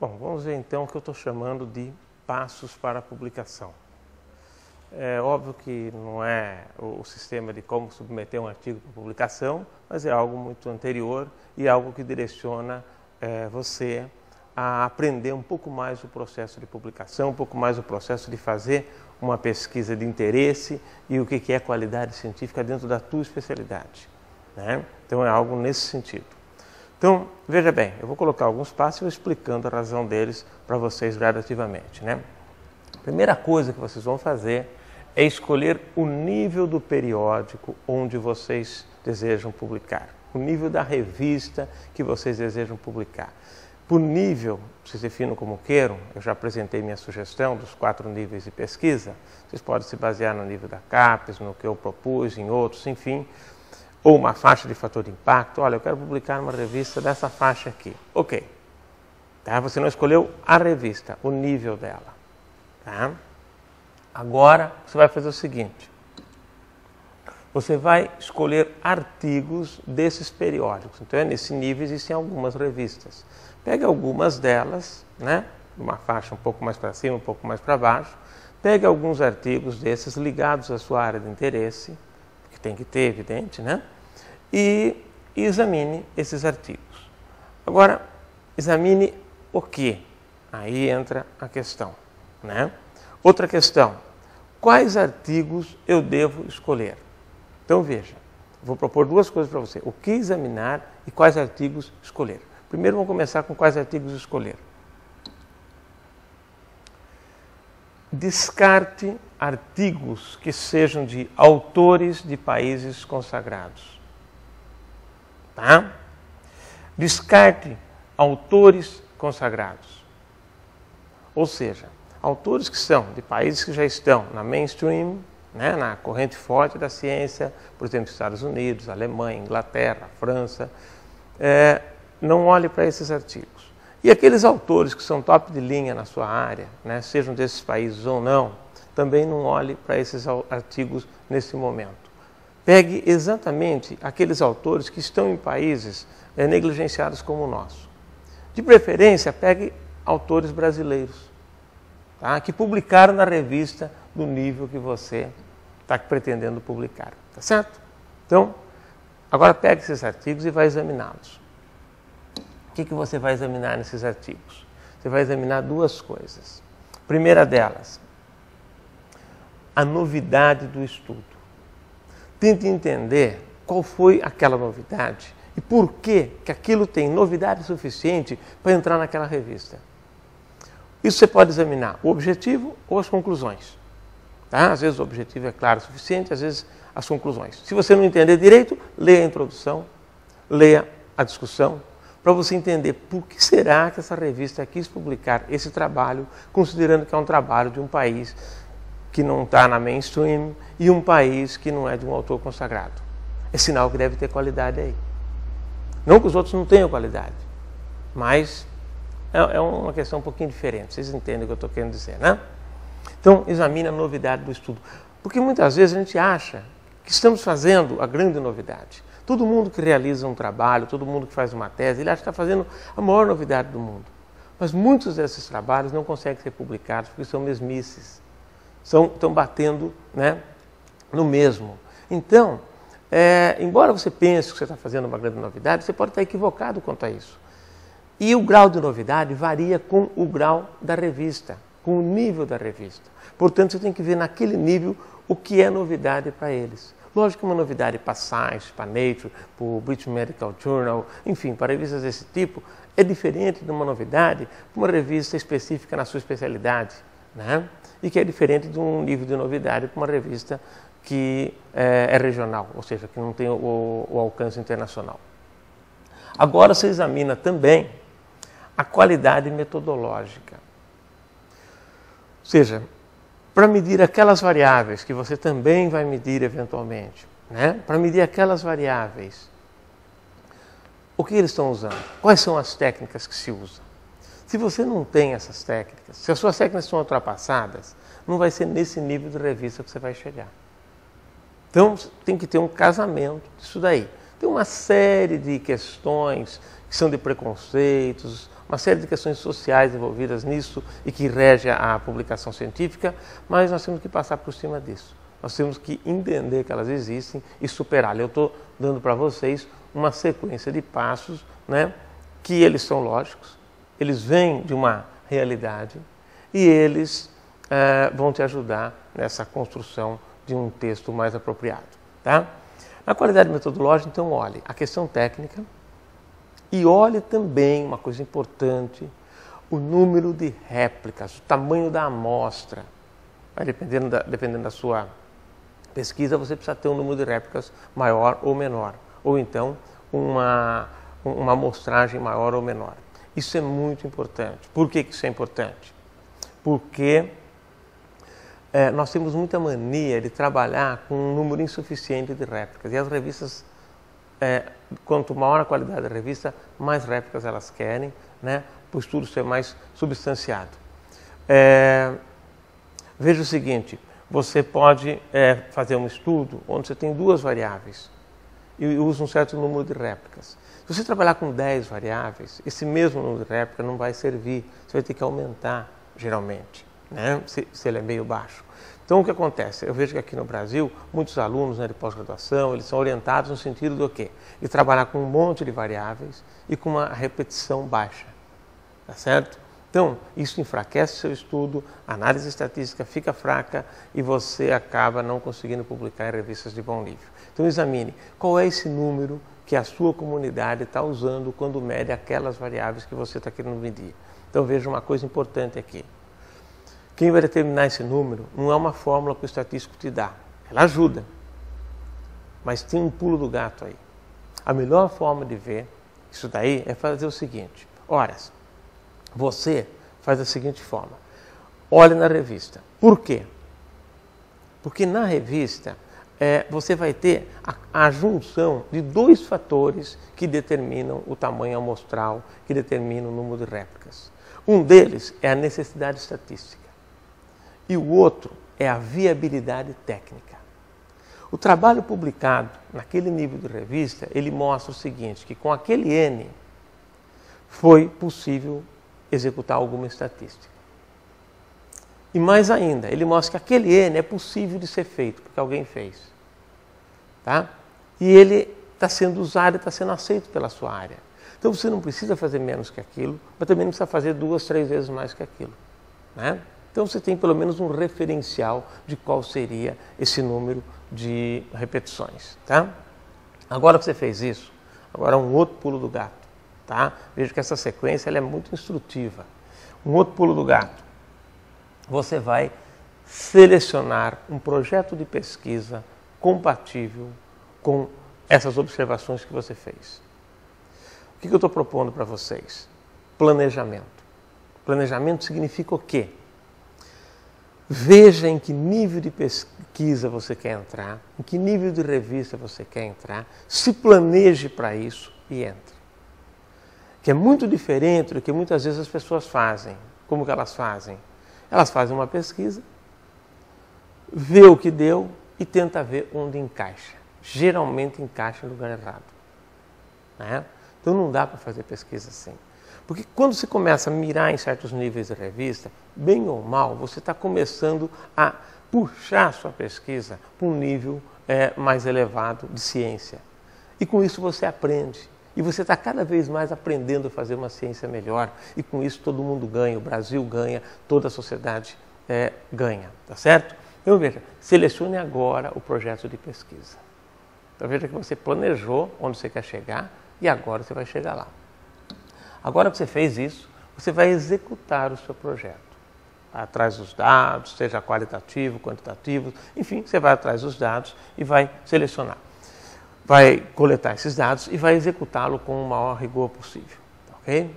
Bom, vamos ver então o que eu estou chamando de passos para a publicação. É óbvio que não é o sistema de como submeter um artigo para publicação, mas é algo muito anterior e algo que direciona você a aprender um pouco mais o processo de publicação, um pouco mais o processo de fazer uma pesquisa de interesse e o que é qualidade científica dentro da tua especialidade, né? Então é algo nesse sentido. Então, veja bem, eu vou colocar alguns passos e vou explicando a razão deles para vocês gradativamente, né? A primeira coisa que vocês vão fazer é escolher o nível do periódico onde vocês desejam publicar, o nível da revista que vocês desejam publicar. Por nível, vocês definam como queiram, eu já apresentei minha sugestão dos 4 níveis de pesquisa, vocês podem se basear no nível da CAPES, no que eu propus, em outros, enfim, ou uma faixa de fator de impacto. Olha, eu quero publicar uma revista dessa faixa aqui. Ok. Tá? Você não escolheu a revista, o nível dela. Tá? Agora, você vai fazer o seguinte. Você vai escolher artigos desses periódicos. Então, nesse nível existem algumas revistas. Pega algumas delas, né? Uma faixa um pouco mais para cima, um pouco mais para baixo. Pega alguns artigos desses ligados à sua área de interesse, que tem que ter, evidente, né? E examine esses artigos. Agora, examine o quê? Aí entra a questão, né? Outra questão, quais artigos eu devo escolher? Então, veja, vou propor 2 coisas para você. O que examinar e quais artigos escolher. Primeiro, vamos começar com quais artigos escolher. Descarte artigos que sejam de autores de países consagrados. Tá? Descarte autores consagrados. Ou seja, autores que são de países que já estão na mainstream, né, na corrente forte da ciência, por exemplo, Estados Unidos, Alemanha, Inglaterra, França, não olhe para esses artigos. E aqueles autores que são top de linha na sua área, né, sejam desses países ou não, também não olhe para esses artigos nesse momento. Pegue exatamente aqueles autores que estão em países negligenciados como o nosso. De preferência, pegue autores brasileiros, tá, que publicaram na revista do nível que você está pretendendo publicar, tá certo? Então, agora pegue esses artigos e vai examiná-los. O que você vai examinar nesses artigos? Você vai examinar 2 coisas. Primeira delas, a novidade do estudo. Tente entender qual foi aquela novidade e por que aquilo tem novidade suficiente para entrar naquela revista. Isso você pode examinar o objetivo ou as conclusões. Tá? Às vezes o objetivo é claro o suficiente, às vezes as conclusões. Se você não entender direito, leia a introdução, leia a discussão, para você entender por que será que essa revista quis publicar esse trabalho, considerando que é um trabalho de um país que não está na mainstream e um país que não é de um autor consagrado. É sinal que deve ter qualidade aí. Não que os outros não tenham qualidade, mas é uma questão um pouquinho diferente. Vocês entendem o que eu estou querendo dizer, né? Então, examine a novidade do estudo. Porque muitas vezes a gente acha que estamos fazendo a grande novidade. Todo mundo que realiza um trabalho, todo mundo que faz uma tese, ele acha que está fazendo a maior novidade do mundo. Mas muitos desses trabalhos não conseguem ser publicados porque são mesmices. Estão batendo, né, no mesmo. Então, embora você pense que você está fazendo uma grande novidade, você pode estar equivocado quanto a isso. E o grau de novidade varia com o grau da revista, com o nível da revista. Portanto, você tem que ver naquele nível o que é novidade para eles. Lógico que uma novidade para Science, para Nature, para o British Medical Journal, enfim, para revistas desse tipo, é diferente de uma novidade para uma revista específica na sua especialidade, né? E que é diferente de um nível de novidade para uma revista que é regional, ou seja, que não tem o alcance internacional. Agora você examina também a qualidade metodológica. Ou seja, para medir aquelas variáveis que você também vai medir eventualmente, né? Para medir aquelas variáveis, o que eles estão usando? Quais são as técnicas que se usam? Se você não tem essas técnicas, se as suas técnicas são ultrapassadas, não vai ser nesse nível de revista que você vai chegar. Então, tem que ter um casamento disso daí. Tem uma série de questões que são de preconceitos, uma série de questões sociais envolvidas nisso e que rege a publicação científica, mas nós temos que passar por cima disso. Nós temos que entender que elas existem e superá-las. Eu estou dando para vocês uma sequência de passos, né, que eles são lógicos, eles vêm de uma realidade e eles vão te ajudar nessa construção de um texto mais apropriado. Tá? Na qualidade metodológica, então, olhe a questão técnica e olhe também, uma coisa importante, o número de réplicas, o tamanho da amostra. Dependendo da sua pesquisa, você precisa ter um número de réplicas maior ou menor, ou então uma amostragem maior ou menor. Isso é muito importante. Por que isso é importante? Porque nós temos muita mania de trabalhar com um número insuficiente de réplicas. E as revistas, quanto maior a qualidade da revista, mais réplicas elas querem, né, para o estudo ser mais substanciado. Veja o seguinte, você pode fazer um estudo onde você tem 2 variáveis e usa um certo número de réplicas. Se você trabalhar com 10 variáveis, esse mesmo número de réplicas não vai servir, você vai ter que aumentar, geralmente, né? se ele é meio baixo. Então, o que acontece? Eu vejo que aqui no Brasil, muitos alunos, né, de pós-graduação, eles são orientados no sentido do quê? De trabalhar com um monte de variáveis e com uma repetição baixa, tá certo? Então, isso enfraquece o seu estudo, a análise estatística fica fraca e você acaba não conseguindo publicar em revistas de bom nível. Então, examine qual é esse número que a sua comunidade está usando quando mede aquelas variáveis que você está querendo medir. Então, veja uma coisa importante aqui. Quem vai determinar esse número não é uma fórmula que o estatístico te dá. Ela ajuda, mas tem um pulo do gato aí. A melhor forma de ver isso daí é fazer o seguinte. Ora, você faz da seguinte forma. Olhe na revista. Por quê? Porque na revista você vai ter a junção de 2 fatores que determinam o tamanho amostral, que determinam o número de réplicas. Um deles é a necessidade estatística. E o outro é a viabilidade técnica. O trabalho publicado naquele nível de revista, ele mostra o seguinte, que com aquele N foi possível executar alguma estatística. E mais ainda, ele mostra que aquele N é possível de ser feito, porque alguém fez. Tá? E ele está sendo usado e está sendo aceito pela sua área. Então você não precisa fazer menos que aquilo, mas também não precisa fazer 2, 3 vezes mais que aquilo. Né? Então você tem pelo menos um referencial de qual seria esse número de repetições. Tá? Agora que você fez isso, agora um outro pulo do gato. Tá? Veja que essa sequência ela é muito instrutiva. Um outro pulo do gato. Você vai selecionar um projeto de pesquisa compatível com essas observações que você fez. O que eu estou propondo para vocês? Planejamento. Planejamento significa o quê? Veja em que nível de pesquisa você quer entrar, em que nível de revista você quer entrar, se planeje para isso e entre. Que é muito diferente do que muitas vezes as pessoas fazem. Como que elas fazem? Elas fazem uma pesquisa, vê o que deu e tenta ver onde encaixa. Geralmente encaixa no lugar errado. Né? Então não dá para fazer pesquisa assim. Porque quando você começa a mirar em certos níveis de revista, bem ou mal, você está começando a puxar a sua pesquisa para um nível mais elevado de ciência. E com isso você aprende. E você está cada vez mais aprendendo a fazer uma ciência melhor. E com isso todo mundo ganha, o Brasil ganha, toda a sociedade ganha. Tá certo? Então veja, selecione agora o projeto de pesquisa. Então veja que você planejou onde você quer chegar e agora você vai chegar lá. Agora que você fez isso, você vai executar o seu projeto. Vai atrás dos dados, seja qualitativo, quantitativo, enfim, você vai atrás dos dados e vai selecionar. Vai coletar esses dados e vai executá-lo com o maior rigor possível. Ok?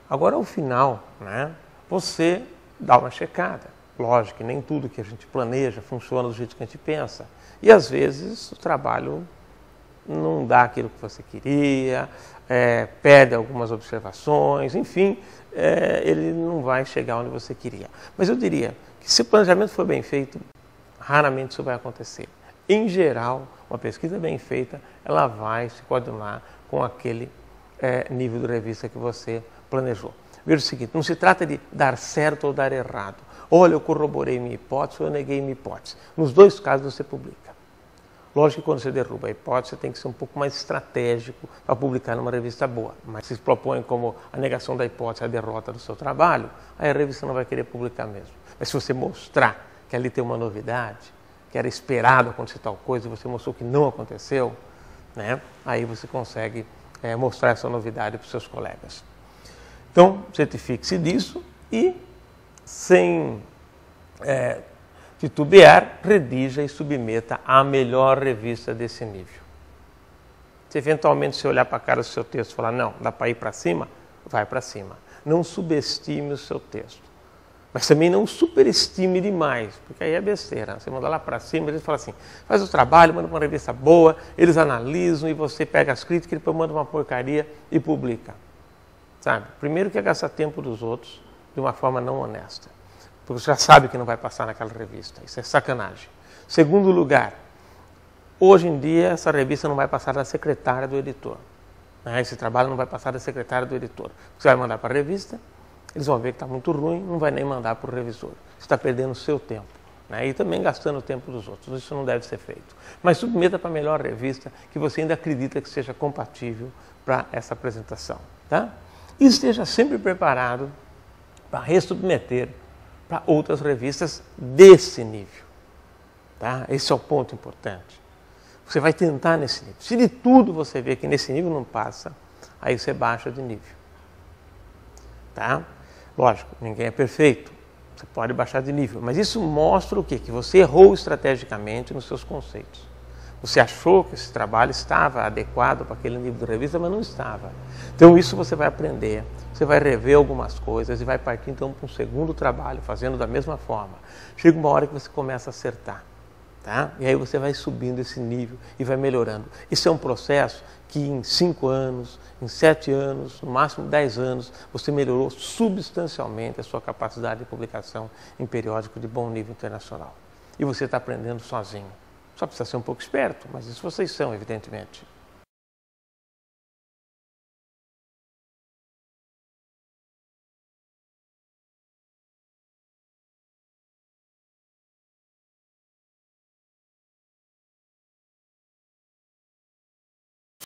Agora, ao final, né, você dá uma checada. Lógico que nem tudo que a gente planeja funciona do jeito que a gente pensa. E, às vezes, o trabalho não dá aquilo que você queria, perde algumas observações, enfim, ele não vai chegar onde você queria. Mas eu diria que se o planejamento for bem feito, raramente isso vai acontecer. Em geral, uma pesquisa bem feita, ela vai se coordenar com aquele nível de revista que você planejou. Veja o seguinte, não se trata de dar certo ou dar errado. Olha, eu corroborei minha hipótese ou eu neguei minha hipótese. Nos dois casos você publica. Lógico que quando você derruba a hipótese, você tem que ser um pouco mais estratégico para publicar numa revista boa. Mas se propõe como a negação da hipótese a derrota do seu trabalho, aí a revista não vai querer publicar mesmo. Mas se você mostrar que ali tem uma novidade, que era esperado acontecer tal coisa, e você mostrou que não aconteceu, né? Aí você consegue mostrar essa novidade para os seus colegas. Então, certifique-se disso e, sem titubear, redija e submeta à melhor revista desse nível. Se eventualmente você olhar para a cara do seu texto e falar, não, dá para ir para cima, vai para cima. Não subestime o seu texto. Mas também não superestime demais, porque aí é besteira. Você manda lá para cima, eles falam assim, faz o trabalho, manda uma revista boa, eles analisam e você pega as críticas e depois manda uma porcaria e publica. Sabe? Primeiro que é gastar tempo dos outros de uma forma não honesta. Porque você já sabe que não vai passar naquela revista. Isso é sacanagem. Segundo lugar, hoje em dia essa revista não vai passar da secretária do editor. Esse trabalho não vai passar da secretária do editor. Você vai mandar para a revista, eles vão ver que está muito ruim, não vai nem mandar para o revisor. Você está perdendo o seu tempo. E também gastando o tempo dos outros. Isso não deve ser feito. Mas submeta para a melhor revista que você ainda acredita que seja compatível para essa apresentação. Tá? E esteja sempre preparado para resubmeter para outras revistas desse nível. Tá? Esse é o ponto importante. Você vai tentar nesse nível. Se de tudo você vê que nesse nível não passa, aí você baixa de nível. Tá? Lógico, ninguém é perfeito. Você pode baixar de nível. Mas isso mostra o quê? Que você errou estrategicamente nos seus conceitos. Você achou que esse trabalho estava adequado para aquele nível de revista, mas não estava. Então isso você vai aprender, você vai rever algumas coisas e vai partir então para um segundo trabalho, fazendo da mesma forma. Chega uma hora que você começa a acertar, tá? E aí você vai subindo esse nível e vai melhorando. Isso é um processo que em 5 anos, em 7 anos, no máximo 10 anos, você melhorou substancialmente a sua capacidade de publicação em periódico de bom nível internacional. E você está aprendendo sozinho. Só precisa ser um pouco esperto, mas isso vocês são, evidentemente.